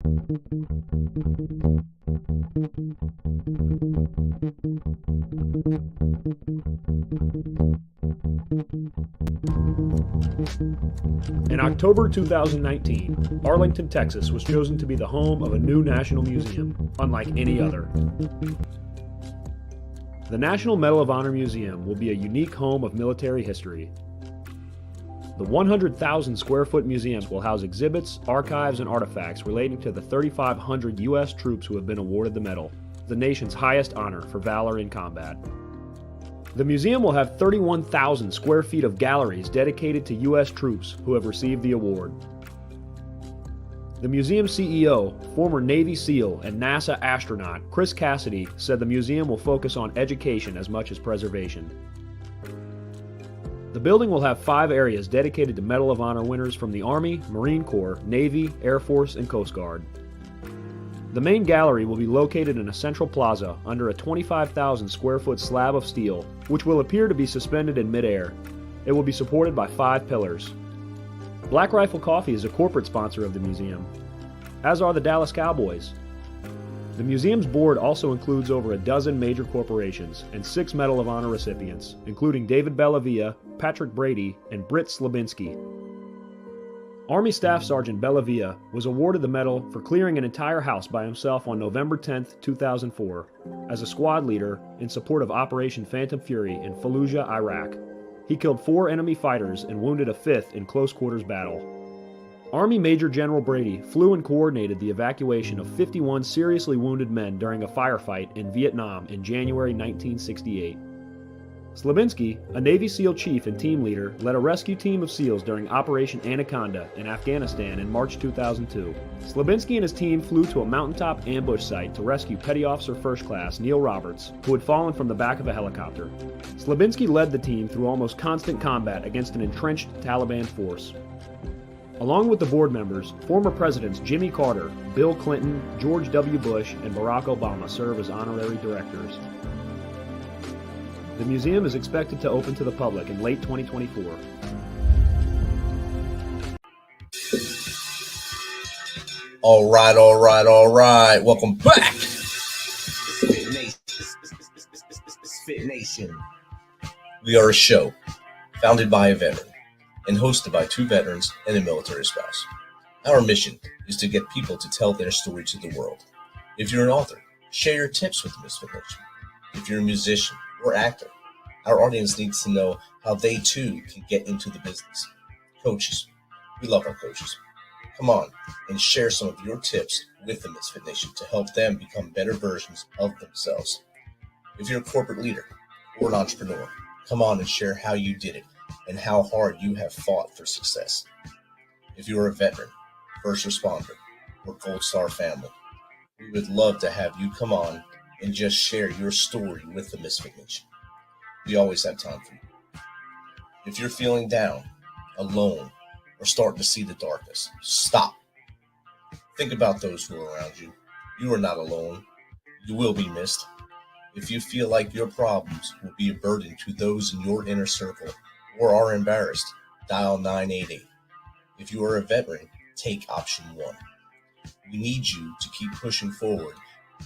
In October 2019, Arlington, Texas was chosen to be the home of a new national museum, unlike any other. The National Medal of Honor Museum will be a unique home of military history. The 100,000 square foot museums will house exhibits, archives, and artifacts relating to the 3,500 U.S. troops who have been awarded the medal, the nation's highest honor for valor in combat. The museum will have 31,000 square feet of galleries dedicated to U.S. troops who have received the award. The museum CEO, former Navy SEAL and NASA astronaut Chris Cassidy, said the museum will focus on education as much as preservation. The building will have 5 areas dedicated to Medal of Honor winners from the Army, Marine Corps, Navy, Air Force, and Coast Guard. The main gallery will be located in a central plaza under a 25,000 square foot slab of steel, which will appear to be suspended in midair. It will be supported by 5 pillars. Black Rifle Coffee is a corporate sponsor of the museum, as are the Dallas Cowboys. The museum's board also includes over a dozen major corporations and 6 Medal of Honor recipients, including David Bellavia, Patrick Brady, and Britt Slabinski. Army Staff Sergeant Bellavia was awarded the medal for clearing an entire house by himself on November 10, 2004, as a squad leader in support of Operation Phantom Fury in Fallujah, Iraq. He killed 4 enemy fighters and wounded a 5th in close quarters battle. Army Major General Brady flew and coordinated the evacuation of 51 seriously wounded men during a firefight in Vietnam in January 1968. Slabinski, a Navy SEAL chief and team leader, led a rescue team of SEALs during Operation Anaconda in Afghanistan in March 2002. Slabinski and his team flew to a mountaintop ambush site to rescue Petty Officer First Class Neil Roberts, who had fallen from the back of a helicopter. Slabinski led the team through almost constant combat against an entrenched Taliban force. Along with the board members, former presidents Jimmy Carter, Bill Clinton, George W. Bush, and Barack Obama serve as honorary directors. The museum is expected to open to the public in late 2024. All right. Welcome back. MisFitNation. We are a show founded by a veteran and hosted by 2 veterans and a military spouse. Our mission is to get people to tell their story to the world. If you're an author, share your tips with MisFitNation. If you're a musician or actor, our audience needs to know how they too can get into the business. Coaches, we love our coaches. Come on and share some of your tips with the Misfit Nation to help them become better versions of themselves. If you're a corporate leader or an entrepreneur, come on and share how you did it and how hard you have fought for success. If you're a veteran, first responder, or Gold Star family, we would love to have you come on and just share your story with the Misfit Nation. We always have time for you. If you're feeling down, alone, or starting to see the darkness, stop. Think about those who are around you. You are not alone. You will be missed. If you feel like your problems will be a burden to those in your inner circle or are embarrassed, dial 988. If you are a veteran, take option 1. We need you to keep pushing forward.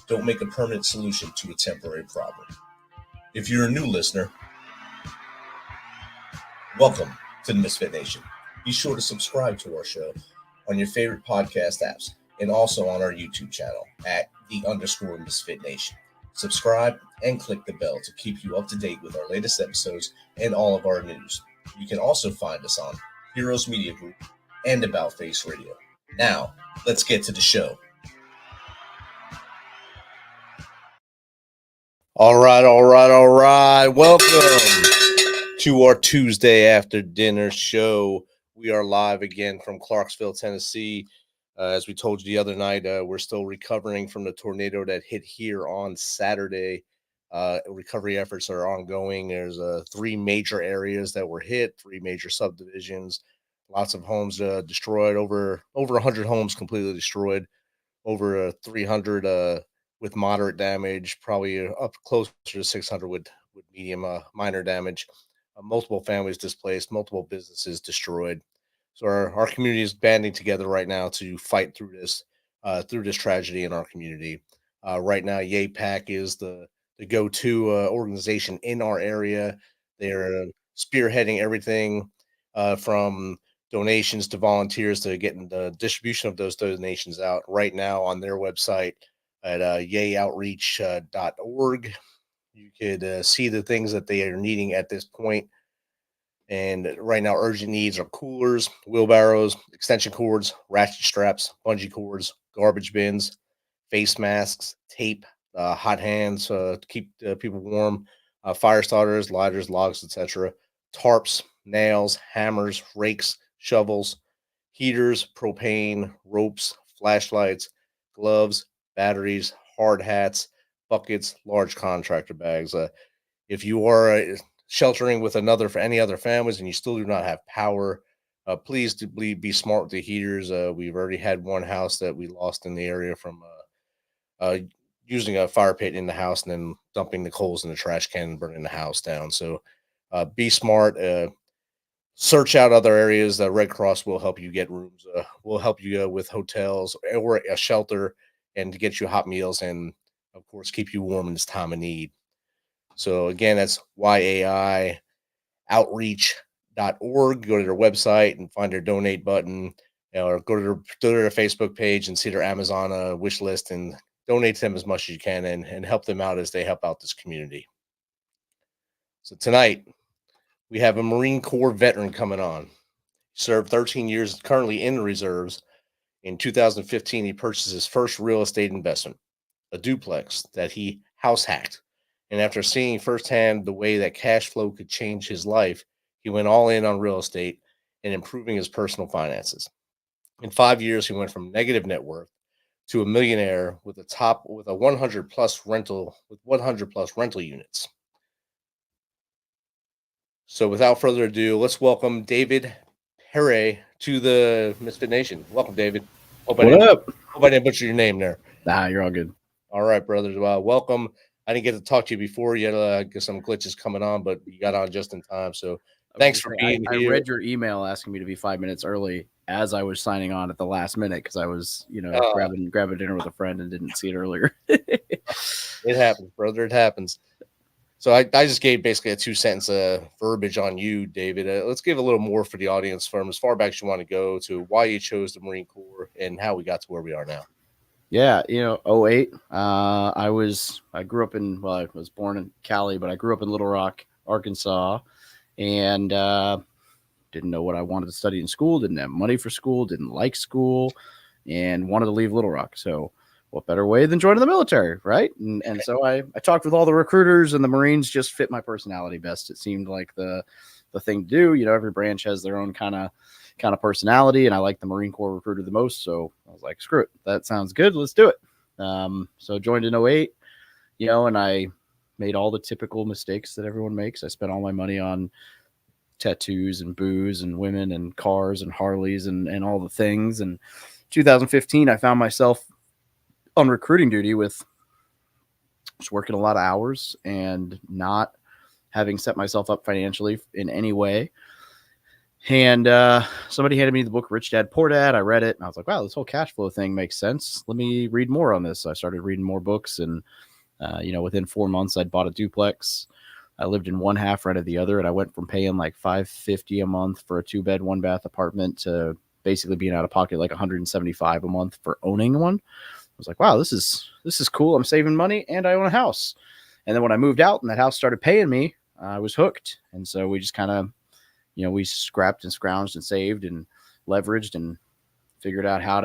Don't make a permanent solution to a temporary problem. If you're a new listener, welcome to the Misfit Nation. Be sure to subscribe to our show on your favorite podcast apps and also on our YouTube channel at @_Misfit Nation. Subscribe and click the bell to keep you up to date with our latest episodes and all of our news. You can also find us on Heroes Media Group and About Face Radio. Now, let's get to the show. All right. Welcome to our Tuesday after dinner show. We are live again from Clarksville, Tennessee. As we told you the other night, we're still recovering from the tornado that hit here on Saturday. Recovery efforts are ongoing. There's 3 major areas that were hit, 3 major subdivisions, lots of homes destroyed, over 100 homes completely destroyed, over 300 with moderate damage, probably up closer to 600 with medium minor damage. Multiple families displaced, multiple businesses destroyed. So our community is banding together right now to fight through this. through this tragedy in our community. Right now, YAPAC is the go-to organization in our area. They're spearheading everything from donations to volunteers to getting the distribution of those donations out right now on their website at yayoutreach.org. You could see the things that they are needing at this point. And right now, urgent needs are coolers, wheelbarrows, extension cords, ratchet straps, bungee cords, garbage bins, face masks, tape, hot hands to keep people warm, fire starters, lighters, logs, etc., tarps, nails, hammers, rakes, shovels, heaters, propane, ropes, flashlights, gloves, batteries, hard hats, buckets, large contractor bags. If you are sheltering with another for any other families and you still do not have power, please be smart with the heaters. We've already had one house that we lost in the area from uh, using a fire pit in the house and then dumping the coals in the trash can and burning the house down. So be smart. Search out other areas. The Red Cross will help you get rooms. Will help you with hotels or a shelter and to get you hot meals and, of course, keep you warm in this time of need. So again, that's YAI outreach.org. Go to their website and find their donate button, or go to their Facebook page and see their Amazon wish list and donate to them as much as you can and help them out as they help out this community. So tonight we have a Marine Corps veteran coming on. He served 13 years, currently in the reserves. In 2015, he purchased his first real estate investment, a duplex that he house hacked. And after seeing firsthand the way that cash flow could change his life, he went all in on real estate and improving his personal finances. In 5 years, he went from negative net worth to a millionaire with a 100 plus rental units. So without further ado, let's welcome David Pere to the Misfit Nation. Welcome, David. What up? Hope I didn't butcher your name there. Nah, you're all good. All right, brothers. Welcome. I didn't get to talk to you before. You had some glitches coming on, but you got on just in time. So thanks for being here. I read your email asking me to be 5 minutes early as I was signing on at the last minute because I was, grabbing dinner with a friend and didn't see it earlier. It happens, brother. It happens. So I just gave basically a 2-sentence verbiage on you, David. Let's give a little more for the audience from as far back as you want to go to why you chose the Marine Corps and how we got to where we are now. Yeah, 08. I was born in Cali, but I grew up in Little Rock, Arkansas, and didn't know what I wanted to study in school, didn't have money for school, didn't like school, and wanted to leave Little Rock. So what better way than joining the military, right? And so I talked with all the recruiters, and the Marines just fit my personality best. It seemed like the thing to do. Every branch has their own kind of personality, and I like the Marine Corps recruiter the most. So I was like, screw it, that sounds good, let's do it. So joined in 08, and I made all the typical mistakes that everyone makes. I spent all my money on tattoos and booze and women and cars and Harleys and all the things. And 2015, I found myself on recruiting duty with just working a lot of hours and not having set myself up financially in any way. And somebody handed me the book Rich Dad Poor Dad. I read it and I was like, wow, this whole cash flow thing makes sense. Let me read more on this. So I started reading more books, and within 4 months I'd bought a duplex. I lived in one half, rented the other, and I went from paying like $550 a month for a 2-bed 1-bath apartment to basically being out of pocket like $175 a month for owning one. I was like, wow, this is cool. I'm saving money and I own a house. And then when I moved out and that house started paying me, I was hooked. And so we just kind of, we scrapped and scrounged and saved and leveraged and figured out how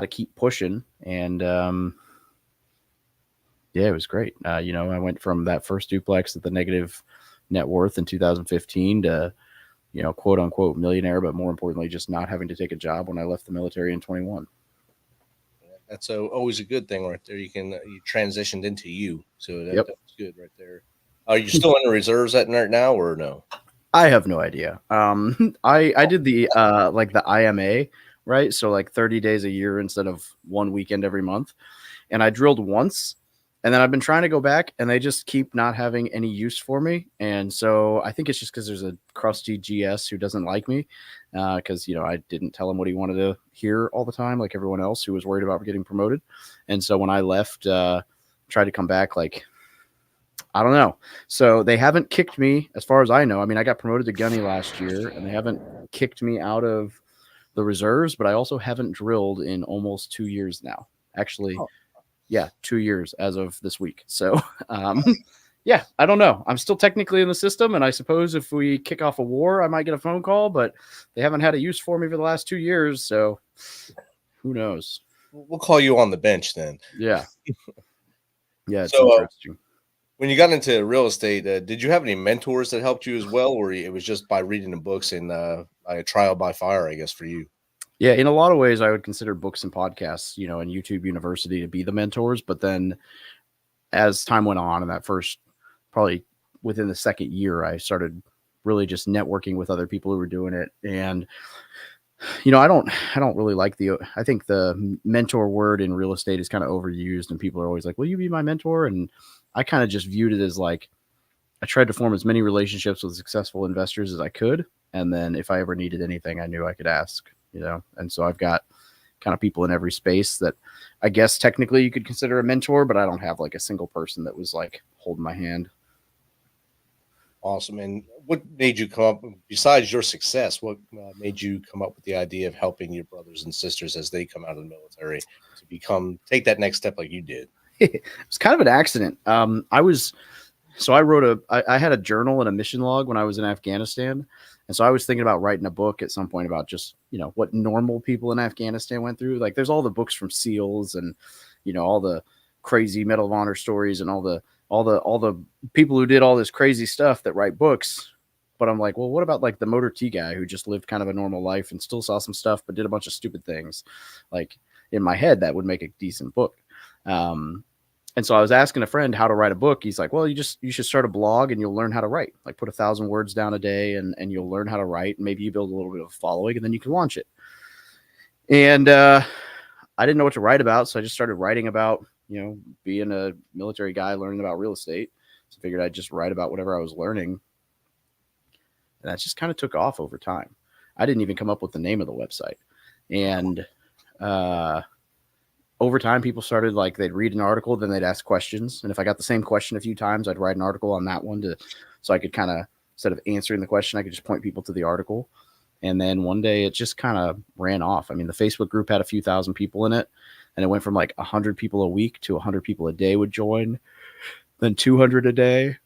to keep pushing. And it was great. I went from that first duplex at the negative net worth in 2015 to, quote unquote millionaire, but more importantly, just not having to take a job when I left the military in 21. That's always a good thing right there. You transitioned into you. So that's good right there. Are you still in the reserves at night now or no? I have no idea. I did the the IMA, right? So like 30 days a year instead of one weekend every month. And I drilled once And then I've been trying to go back, and they just keep not having any use for me. And so I think it's just because there's a crusty GS who doesn't like me, because I didn't tell him what he wanted to hear all the time, like everyone else who was worried about getting promoted. And so when I left, tried to come back, like, I don't know. So they haven't kicked me, as far as I know. I mean, I got promoted to gunny last year, and they haven't kicked me out of the reserves, but I also haven't drilled in almost 2 years now. Actually, yeah, 2 years as of this week. So, yeah, I don't know. I'm still technically in the system, and I suppose if we kick off a war, I might get a phone call, but they haven't had a use for me for the last 2 years, so who knows? We'll call you on the bench then. Yeah. Yeah, it's So, interesting. When you got into real estate, did you have any mentors that helped you as well, or it was just by reading the books and a trial by fire, I guess, for you? Yeah, in a lot of ways, I would consider books and podcasts, and YouTube University to be the mentors. But then as time went on, and that first, probably within the second year, I started really just networking with other people who were doing it. And, I don't really like I think the mentor word in real estate is kind of overused, and people are always like, will you be my mentor? And I kind of just viewed it as like, I tried to form as many relationships with successful investors as I could. And then if I ever needed anything, I knew I could ask, and so I've got kind of people in every space that I guess technically you could consider a mentor, but I don't have like a single person that was like holding my hand. Awesome. And what made you come up, besides your success, what made you come up with the idea of helping your brothers and sisters as they come out of the military to take that next step like you did? It was kind of an accident. I had a journal and a mission log when I was in Afghanistan. And so I was thinking about writing a book at some point about just, what normal people in Afghanistan went through. Like there's all the books from SEALs and, all the crazy Medal of Honor stories and all the people who did all this crazy stuff that write books. But I'm like, well, what about like the motor T guy who just lived kind of a normal life and still saw some stuff, but did a bunch of stupid things? Like in my head, that would make a decent book. And so I was asking a friend how to write a book. He's like, well, you should start a blog and you'll learn how to write. Like put 1,000 words down a day and you'll learn how to write. And maybe you build a little bit of a following and then you can launch it. And I didn't know what to write about. So I just started writing about, being a military guy, learning about real estate. So I figured I'd just write about whatever I was learning. And that just kind of took off over time. I didn't even come up with the name of the website. And over time, people started like they'd read an article, then they'd ask questions. And if I got the same question a few times, I'd write an article on that one so I could kind of, instead of answering the question, I could just point people to the article. And then one day it just kind of ran off. I mean, the Facebook group had a few thousand people in it, and it went from like 100 people a week to 100 people a day would join, then 200 a day,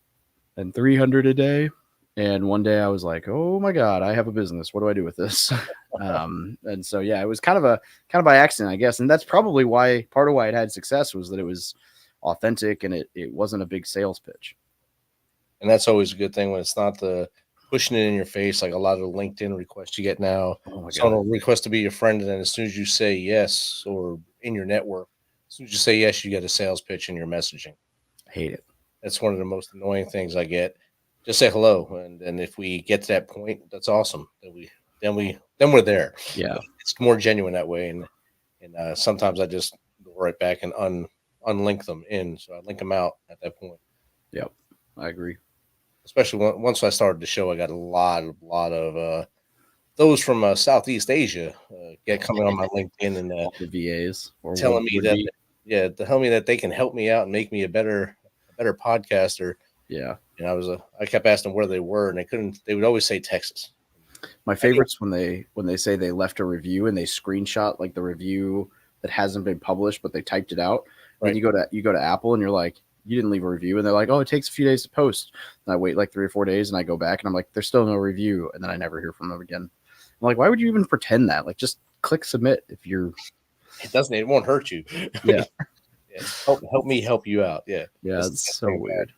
and 300 a day. And one day I was like, oh my God, I have a business. What do I do with this? And so, yeah, it was kind of by accident, I guess. And that's probably part of why it had success was that it was authentic and it wasn't a big sales pitch. And that's always a good thing when it's not the pushing it in your face, like a lot of the LinkedIn requests you get now. Someone will request to be your friend. And then as soon as you say yes, or in your network, as soon as you say yes, you get a sales pitch in your messaging. I hate it. That's one of the most annoying things I get. Just say hello, and if we get to that point, that's awesome. Then we're there. Yeah, it's more genuine that way. And sometimes I just go right back and unlink them in, so I link them out at that point. Yep, I agree. Especially once I started the show, I got a lot of those from Southeast Asia coming on my LinkedIn and the VAs telling me that they can help me out and make me a better podcaster. Yeah. And I kept asking them where they were, and they would always say Texas. My favorites when they say they left a review and they screenshot like the review that hasn't been published, but they typed it out. Right. And you go to Apple and you're like, you didn't leave a review, and they're like, oh, it takes a few days to post. And I wait like 3 or 4 days and I go back and I'm like, there's still no review. And then I never hear from them again. I'm like, why would you even pretend that? Like, just click submit if you're. It won't hurt you. Yeah. Yeah. Help me help you out. Yeah. Yeah. It's so weird.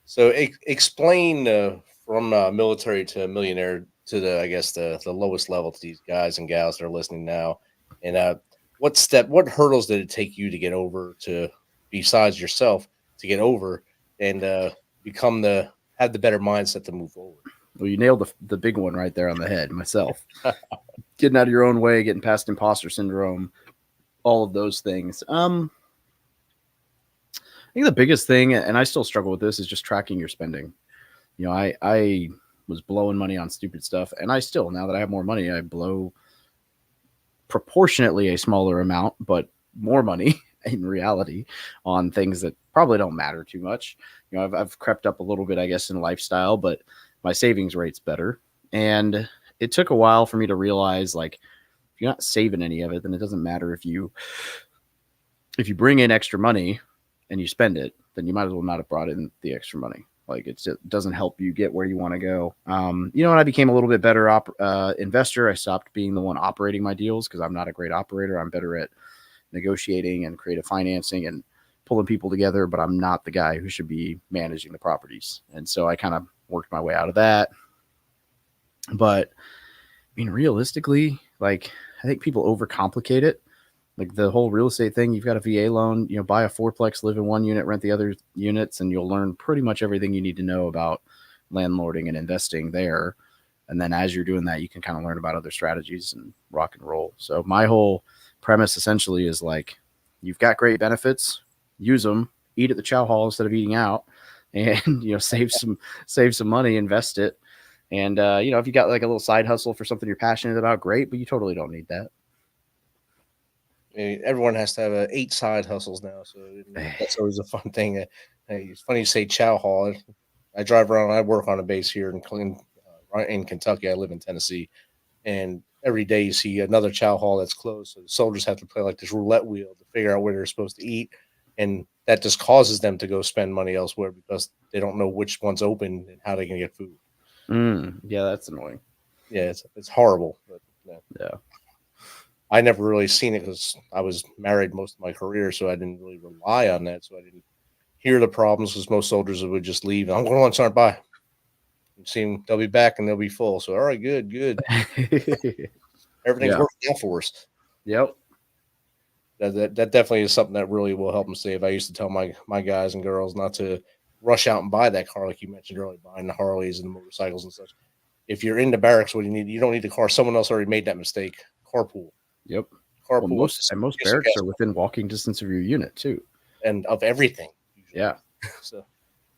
So explain from military to millionaire to the lowest level to these guys and gals that are listening now. And what hurdles did it take you to get over besides yourself to get over and have the better mindset to move forward? Well, you nailed the big one right there on the head, myself. Getting out of your own way, getting past imposter syndrome, all of those things. think the biggest thing, and I still struggle with this, is just tracking your spending. You know, I was blowing money on stupid stuff, and I still, now that I have more money, I blow proportionately a smaller amount, but more money in reality on things that probably don't matter too much. You know, I've crept up a little bit, I guess, in lifestyle, but my savings rate's better. And it took a while for me to realize, like, if you're not saving any of it, then it doesn't matter if you bring in extra money and you spend it, then you might as well not have brought in the extra money. Like, it doesn't help you get where you want to go. You know, and I became a little bit better investor. I stopped being the one operating my deals because I'm not a great operator. I'm better at negotiating and creative financing and pulling people together, but I'm not the guy who should be managing the properties. And so I kind of worked my way out of that. But I mean, realistically, like, I think people overcomplicate it. Like the whole real estate thing, you've got a VA loan, you know, buy a fourplex, live in one unit, rent the other units, and you'll learn pretty much everything you need to know about landlording and investing there. And then as you're doing that, you can kind of learn about other strategies and rock and roll. So my whole premise essentially is like, you've got great benefits, use them, eat at the chow hall instead of eating out, and, you know, save some money, invest it. And, you know, if you got like a little side hustle for something you're passionate about, great, but you totally don't need that. Everyone has to have 8 side hustles now, so that's always a fun thing. It's funny you say chow hall. I drive around. I work on a base here in Kentucky. I live in Tennessee, and every day you see another chow hall that's closed. So the soldiers have to play like this roulette wheel to figure out where they're supposed to eat, and that just causes them to go spend money elsewhere because they don't know which one's open and how they can get food. Yeah, that's annoying. Yeah, it's horrible. But, yeah. I never really seen it because I was married most of my career, so I didn't really rely on that. So I didn't hear the problems because most soldiers would just leave. I'm going to start by. They'll be back and they'll be full. So all right, good. Everything's working out for us. Yep. That definitely is something that really will help them save. I used to tell my guys and girls not to rush out and buy that car like you mentioned earlier, buying the Harleys and the motorcycles and such. If you're in the barracks, you don't need the car. Someone else already made that mistake. Carpool. Yep. Carpool. Well, most barracks are within walking distance of your unit too, and of everything. Usually. Yeah. So,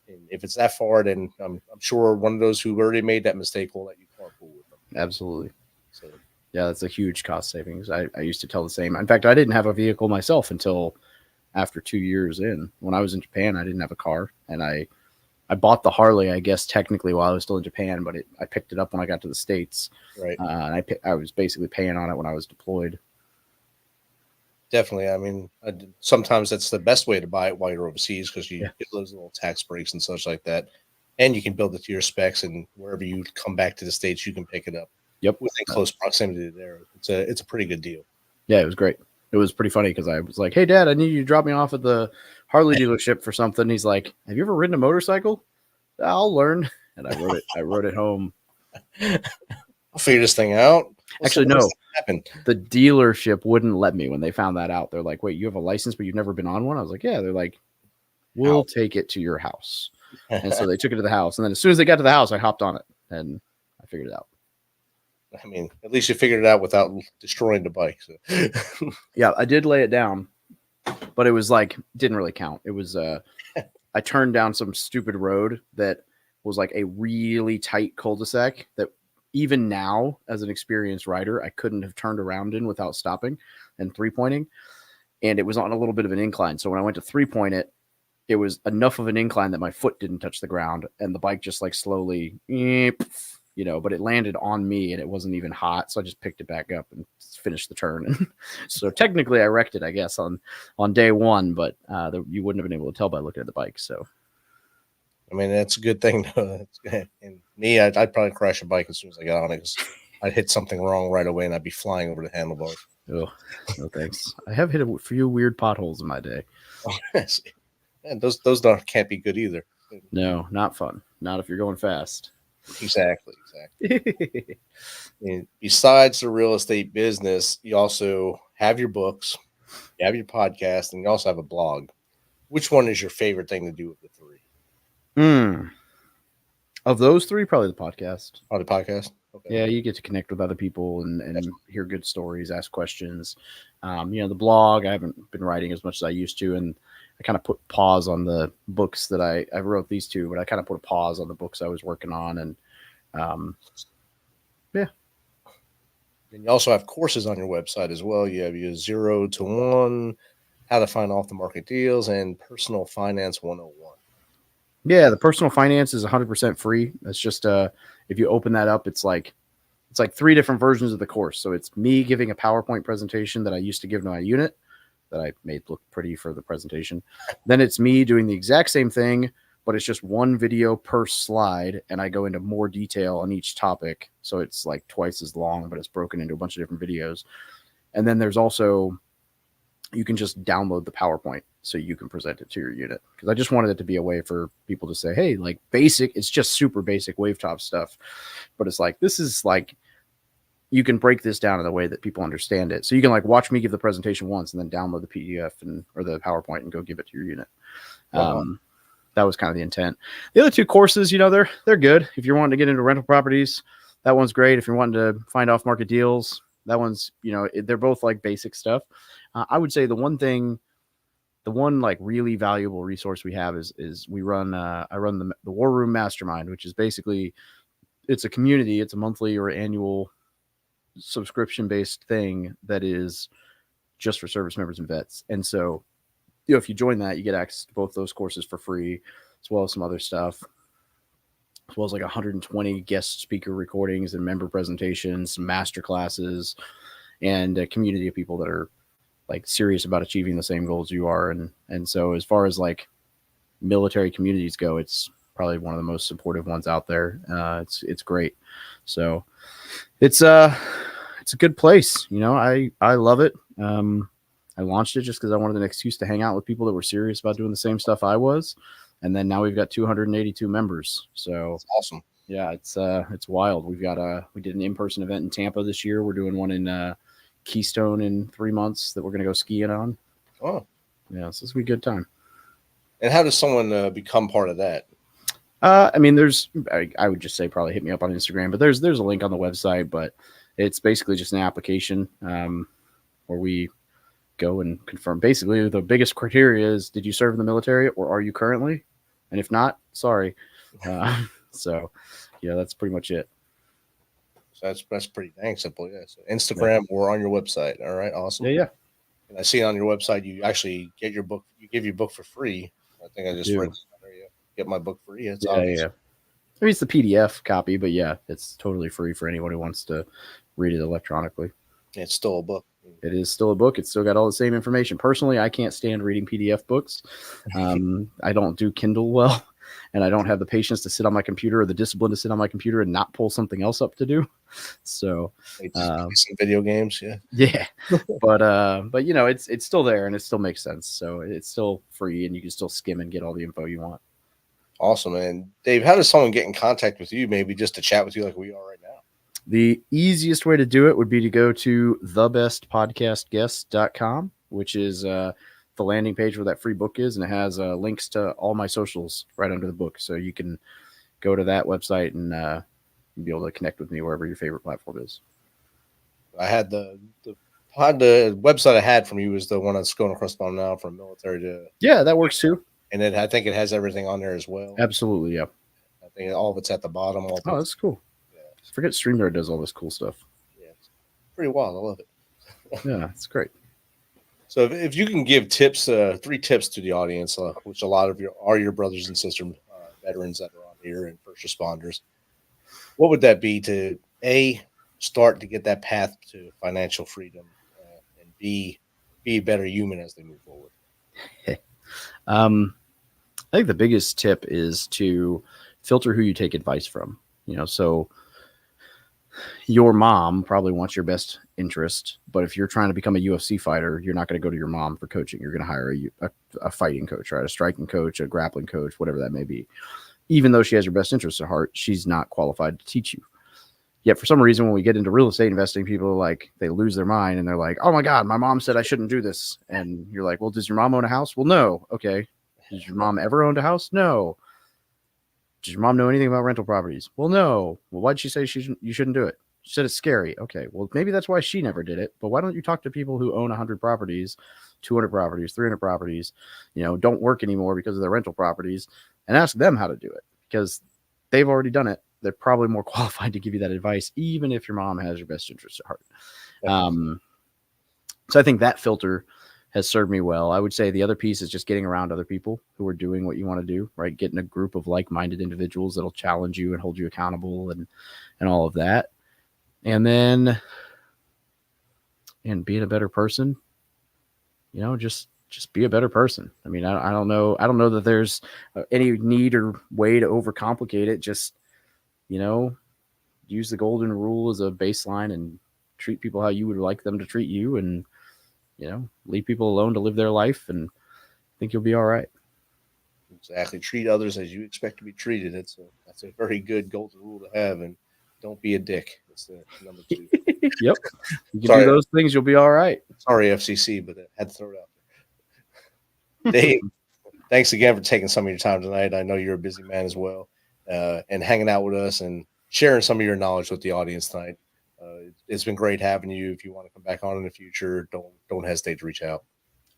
if it's that far, then I'm sure one of those who already made that mistake will let you carpool with them. Absolutely. So, yeah, that's a huge cost savings. I used to tell the same. In fact, I didn't have a vehicle myself until after 2 years in. When I was in Japan, I didn't have a car, and I bought the Harley, I guess, technically while I was still in Japan, but I picked it up when I got to the States. Right. And I was basically paying on it when I was deployed. Definitely. I mean, sometimes that's the best way to buy it while you're overseas because you get those little tax breaks and such like that. And you can build it to your specs, and wherever you come back to the States, you can pick it up. Yep. Within close proximity there. It's a pretty good deal. Yeah, it was great. It was pretty funny because I was like, "Hey, Dad, I need you to drop me off at the Harley dealership for something." He's like, "Have you ever ridden a motorcycle?" "I'll learn." And I rode it home. I'll figure this thing out. Actually, no. The dealership wouldn't let me when they found that out. They're like, "Wait, you have a license, but you've never been on one?" I was like, "Yeah." They're like, "We'll take it to your house." And so they took it to the house. And then as soon as they got to the house, I hopped on it and I figured it out. I mean, at least you figured it out without destroying the bike. So. Yeah, I did lay it down, but it was like, didn't really count. It was, I turned down some stupid road that was like a really tight cul-de-sac that even now, as an experienced rider, I couldn't have turned around in without stopping and 3-pointing. And it was on a little bit of an incline. So when I went to 3-point it, it was enough of an incline that my foot didn't touch the ground and the bike just like slowly, but it landed on me and it wasn't even hot. So I just picked it back up and finished the turn. So technically I wrecked it, I guess, on day one, but you wouldn't have been able to tell by looking at the bike. So, I mean, that's a good thing. And me, I'd probably crash a bike as soon as I got on it because I'd hit something wrong right away and I'd be flying over the handlebars. Oh, no thanks. I have hit a few weird potholes in my day. And those can't be good either. No, not fun. Not if you're going fast. Exactly. And besides the real estate business, you also have your books, you have your podcast, and you also have a blog. Which one is your favorite thing to do with the 3? Of those 3, probably the podcast. Oh, the podcast? Okay. Yeah, you get to connect with other people and hear good stories, ask questions. The blog, I haven't been writing as much as I used to, and kind of put pause on the books that I wrote these two, but I kind of put a pause on the books I was working on. And yeah. And you also have courses on your website as well. You have your 0 to 1, how to find off the market deals, and personal finance 101. Yeah, the personal finance is 100% free. It's just if you open that up, it's like 3 different versions of the course. So it's me giving a PowerPoint presentation that I used to give to my unit that I made look pretty for the presentation. Then it's me doing the exact same thing, but it's just one video per slide, and I go into more detail on each topic. So it's like twice as long, but it's broken into a bunch of different videos. And then there's also, you can just download the PowerPoint so you can present it to your unit. Because I just wanted it to be a way for people to say, hey, like basic, it's just super basic wavetop stuff. But it's like, this is like, you can break this down in a way that people understand it. So you can like watch me give the presentation once and then download the PDF or the PowerPoint and go give it to your unit. That was kind of the intent. The other 2 courses, they're good. If you're wanting to get into rental properties, that one's great. If you're wanting to find off market deals, that one's, they're both like basic stuff. I would say the one like really valuable resource we have is I run the War Room Mastermind, which is basically, it's a community. It's a monthly or annual subscription based thing that is just for service members and vets. And so, if you join that, you get access to both those courses for free, as well as some other stuff, as well as like 120 guest speaker recordings and member presentations, master classes, and a community of people that are like serious about achieving the same goals you are. And so as far as like military communities go, it's probably one of the most supportive ones out there. It's great. So it's a good place. I love it. I launched it just because I wanted an excuse to hang out with people that were serious about doing the same stuff I was. And then now we've got 282 members. So that's awesome. Yeah, it's wild. We did an in-person event in Tampa this year. We're doing one in Keystone in 3 months that we're going to go skiing on. Oh, yeah. So it's gonna be a good time. And how does someone become part of that? I mean, I would just say probably hit me up on Instagram, but there's a link on the website, but it's basically just an application where we go and confirm. Basically, the biggest criteria is, did you serve in the military or are you currently? And if not, sorry. So yeah, that's pretty much it. So that's pretty dang simple. Yeah. So Instagram or on your website. All right. Awesome. Yeah. And I see on your website, you actually get your book. You give your book for free. I think I just read there. Yeah. Get my book free. It's obvious. Yeah. I mean, it's the PDF copy, but yeah, it's totally free for anyone who wants to read it electronically. It's still a book. It is still a book. It's still got all the same information. Personally, I can't stand reading PDF books. I don't do Kindle well, and I don't have the patience to sit on my computer or the discipline to sit on my computer and not pull something else up to do. So some video games, yeah. Yeah. But it's still there and it still makes sense. So it's still free and you can still skim and get all the info you want. Awesome. And Dave, how does someone get in contact with you, maybe just to chat with you like we are right now? The easiest way to do it would be to go to thebestpodcastguest.com, which is the landing page where that free book is, and it has links to all my socials right under the book. So you can go to that website and be able to connect with me wherever your favorite platform is. I had the website I had from you is the one that's going across the bottom now from military to. Yeah, that works too. And I think it has everything on there as well. Absolutely, yeah. I think all of it's at the bottom. Oh, that's cool. Yeah. I forget StreamYard does all this cool stuff. Yeah, it's pretty wild. I love it. Yeah, it's great. So if you can give tips, 3 tips to the audience, which a lot of your brothers and sisters, veterans that are on here and first responders, what would that be to A, start to get that path to financial freedom, and B, be a better human as they move forward? I think the biggest tip is to filter who you take advice from. So your mom probably wants your best interest, but if you're trying to become a UFC fighter, you're not going to go to your mom for coaching. You're going to hire a fighting coach, right? A striking coach, a grappling coach, whatever that may be. Even though she has your best interest at heart, she's not qualified to teach you. Yet for some reason, when we get into real estate investing, people are like, they lose their mind and they're like, oh my God, my mom said I shouldn't do this. And you're like, well, does your mom own a house? Well, no. Okay. Does your mom ever owned a house? No. Does your mom know anything about rental properties? Well, no. Well, why'd she say you shouldn't do it? She said it's scary. Okay, well, maybe that's why she never did it. But why don't you talk to people who own 100 properties, 200 properties, 300 properties, don't work anymore because of their rental properties, and ask them how to do it, because they've already done it. They're probably more qualified to give you that advice, even if your mom has your best interest at heart. So I think that filter has served me well. I would say the other piece is just getting around other people who are doing what you want to do, right? Getting a group of like-minded individuals that'll challenge you and hold you accountable and all of that. And then, and being a better person, just be a better person. I mean, I don't know that there's any need or way to overcomplicate it. Just, use the golden rule as a baseline and treat people how you would like them to treat you, and, leave people alone to live their life, and I think you'll be all right. Exactly. Treat others as you expect to be treated. That's a very good golden rule to have. And don't be a dick. That's the number 2. Yep. You can do those things, you'll be all right. Sorry, FCC, but I had to throw it out there. Dave, thanks again for taking some of your time tonight. I know you're a busy man as well, and hanging out with us and sharing some of your knowledge with the audience tonight. It's been great having you. If you want to come back on in the future, don't hesitate to reach out.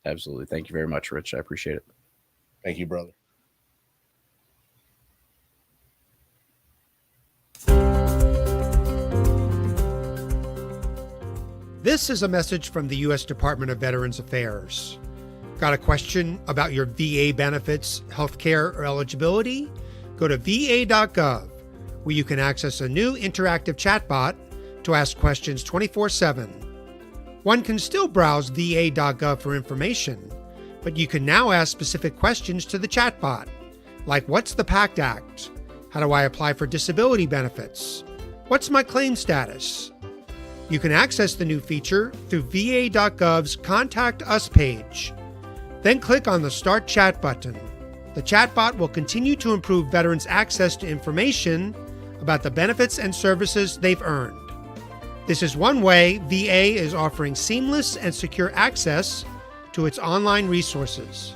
Absolutely. Thank you very much, Rich. I appreciate it. Thank you, brother. This is a message from the U.S. Department of Veterans Affairs. Got a question about your VA benefits, healthcare, or eligibility? Go to va.gov, where you can access a new interactive chatbot to ask questions 24/7. One can still browse va.gov for information, but you can now ask specific questions to the chatbot, like what's the PACT Act? How do I apply for disability benefits? What's my claim status? You can access the new feature through va.gov's Contact Us page. Then click on the Start Chat button. The chatbot will continue to improve veterans' access to information about the benefits and services they've earned. This is one way VA is offering seamless and secure access to its online resources.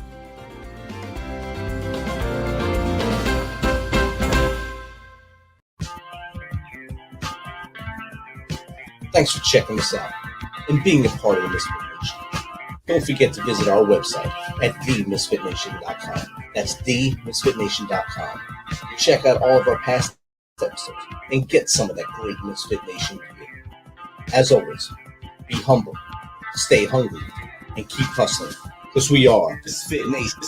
Thanks for checking us out and being a part of the Misfit Nation. Don't forget to visit our website at themisfitnation.com. That's themisfitnation.com. Check out all of our past episodes and get some of that great Misfit Nation gear. As always, be humble, stay hungry, and keep hustling, because we are Misfit Nation.